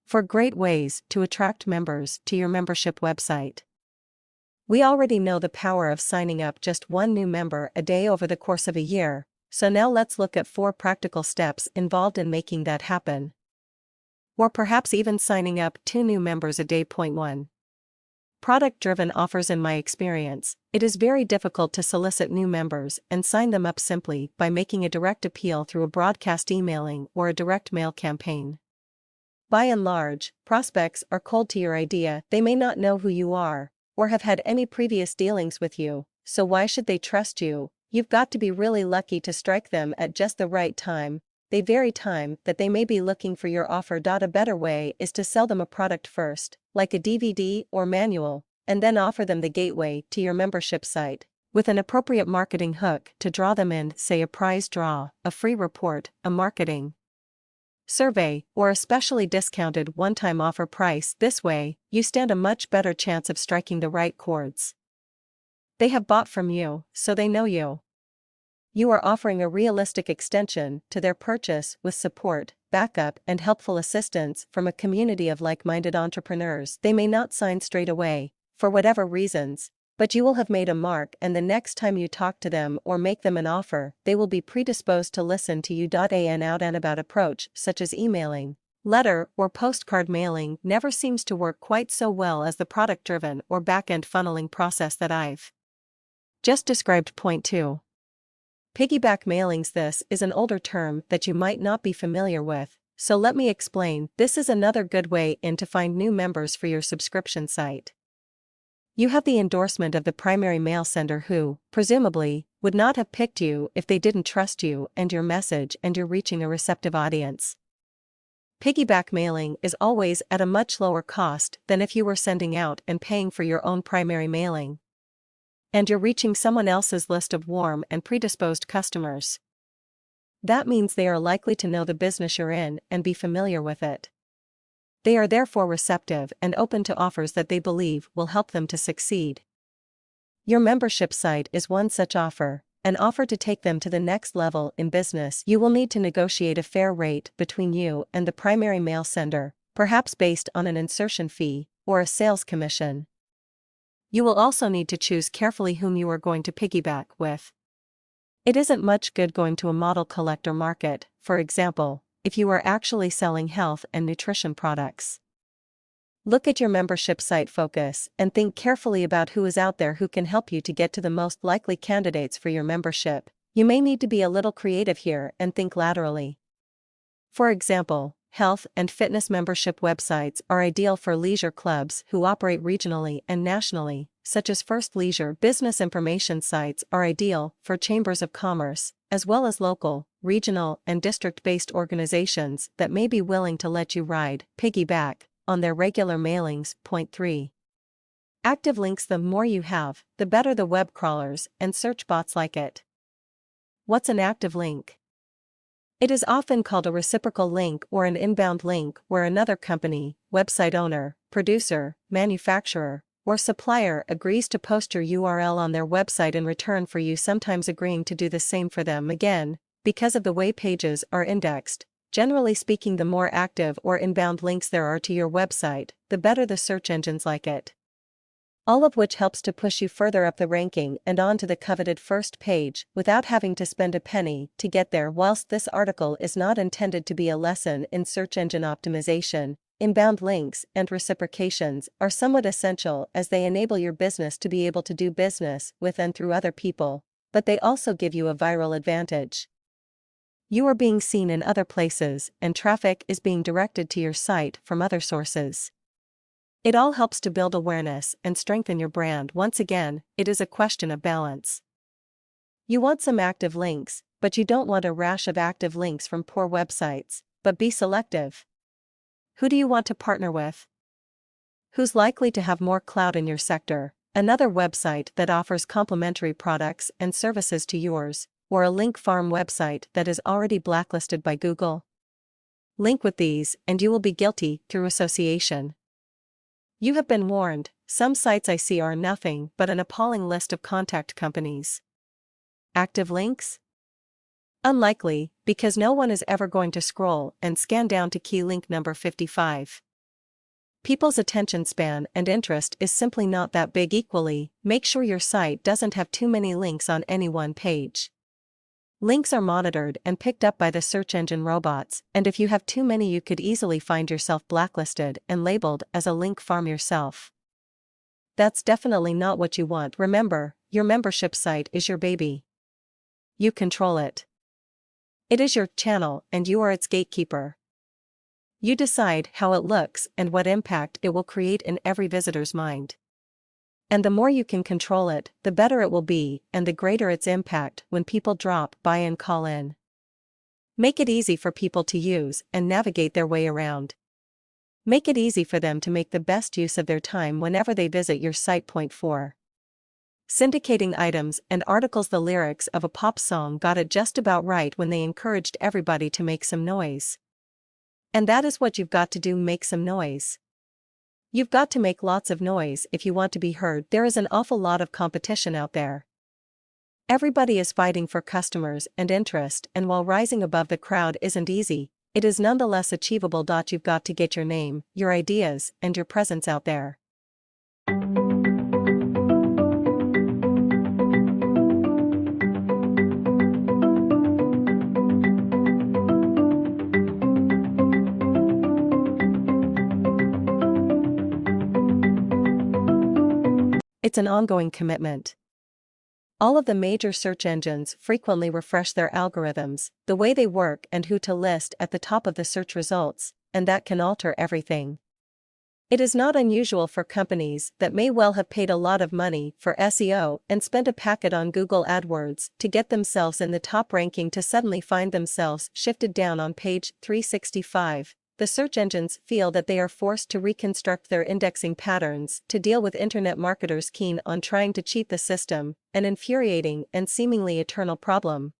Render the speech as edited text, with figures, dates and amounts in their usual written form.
For great ways to attract members to your membership website. We already know the power of signing up just one new member a day over the course of a year, so now let's look at 4 practical steps involved in making that happen. Or perhaps even signing up 2 new members a day. Point 1. Product-driven offers. In my experience, it is very difficult to solicit new members and sign them up simply by making a direct appeal through a broadcast emailing or a direct mail campaign. By and large, prospects are cold to your idea. They may not know who you are, or have had any previous dealings with you, so why should they trust you? You've got to be really lucky to strike them at just the right time, the very time that they may be looking for your offer. A better way is to sell them a product first, like a DVD or manual, and then offer them the gateway to your membership site, with an appropriate marketing hook to draw them in, say a prize draw, a free report, a marketing survey, or a specially discounted one-time offer price. This way, you stand a much better chance of striking the right chords. They have bought from you, so they know you. You are offering a realistic extension to their purchase with support, backup, and helpful assistance from a community of like-minded entrepreneurs. They may not sign straight away, for whatever reasons, but you will have made a mark, and the next time you talk to them or make them an offer, they will be predisposed to listen to you. An out-and-about approach, such as emailing, letter, or postcard mailing, never seems to work quite so well as the product-driven or back-end funneling process that I've just described. Point 2. Piggyback mailings. This is an older term that you might not be familiar with, so let me explain. This is another good way to find new members for your subscription site. You have the endorsement of the primary mail sender who, presumably, would not have picked you if they didn't trust you and your message, and you're reaching a receptive audience. Piggyback mailing is always at a much lower cost than if you were sending out and paying for your own primary mailing, and you're reaching someone else's list of warm and predisposed customers. That means they are likely to know the business you're in and be familiar with it. They are therefore receptive and open to offers that they believe will help them to succeed. Your membership site is one such offer, an offer to take them to the next level in business. You will need to negotiate a fair rate between you and the primary mail sender, perhaps based on an insertion fee or a sales commission. You will also need to choose carefully whom you are going to piggyback with. It isn't much good going to a model collector market, for example, if you are actually selling health and nutrition products. Look at your membership site focus and think carefully about who is out there who can help you to get to the most likely candidates for your membership. You may need to be a little creative here and think laterally. For example, health and fitness membership websites are ideal for leisure clubs who operate regionally and nationally, such as First Leisure. Business information sites are ideal for chambers of commerce, as well as local, regional, and district-based organizations that may be willing to let you piggyback, on their regular mailings. Point 3. Active links. The more you have, the better the web crawlers and search bots like it. What's an active link? It is often called a reciprocal link or an inbound link, where another company, website owner, producer, manufacturer, or supplier agrees to post your URL on their website in return for you sometimes agreeing to do the same for them. Again, because of the way pages are indexed, generally speaking, the more active or inbound links there are to your website, the better the search engines like it. All of which helps to push you further up the ranking and onto the coveted first page without having to spend a penny to get there. Whilst this article is not intended to be a lesson in search engine optimization, inbound links and reciprocations are somewhat essential as they enable your business to be able to do business with and through other people, but they also give you a viral advantage. You are being seen in other places and traffic is being directed to your site from other sources. It all helps to build awareness and strengthen your brand. Once again, it is a question of balance. You want some active links, but you don't want a rash of active links from poor websites, but be selective. Who do you want to partner with? Who's likely to have more clout in your sector? Another website that offers complementary products and services to yours, or a link farm website that is already blacklisted by Google? Link with these, and you will be guilty through association. You have been warned. Some sites I see are nothing but an appalling list of contact companies. Active links? Unlikely, because no one is ever going to scroll and scan down to key link number 55. People's attention span and interest is simply not that big equally. Make sure your site doesn't have too many links on any one page. Links are monitored and picked up by the search engine robots, and if you have too many, you could easily find yourself blacklisted and labeled as a link farm yourself. That's definitely not what you want. Remember, your membership site is your baby. You control it. It is your channel and you are its gatekeeper. You decide how it looks and what impact it will create in every visitor's mind. And the more you can control it, the better it will be, and the greater its impact when people drop by and call in. Make it easy for people to use and navigate their way around. Make it easy for them to make the best use of their time whenever they visit your site. Point 4. Syndicating items and articles. The lyrics of a pop song got it just about right when they encouraged everybody to make some noise. And that is what you've got to do: make some noise. You've got to make lots of noise if you want to be heard. There is an awful lot of competition out there. Everybody is fighting for customers and interest, and while rising above the crowd isn't easy, it is nonetheless achievable. You've got to get your name, your ideas, and your presence out there. It's an ongoing commitment. All of the major search engines frequently refresh their algorithms, the way they work, and who to list at the top of the search results, and that can alter everything. It is not unusual for companies that may well have paid a lot of money for SEO and spent a packet on Google AdWords to get themselves in the top ranking to suddenly find themselves shifted down on page 365. The search engines feel that they are forced to reconstruct their indexing patterns to deal with internet marketers keen on trying to cheat the system, an infuriating and seemingly eternal problem.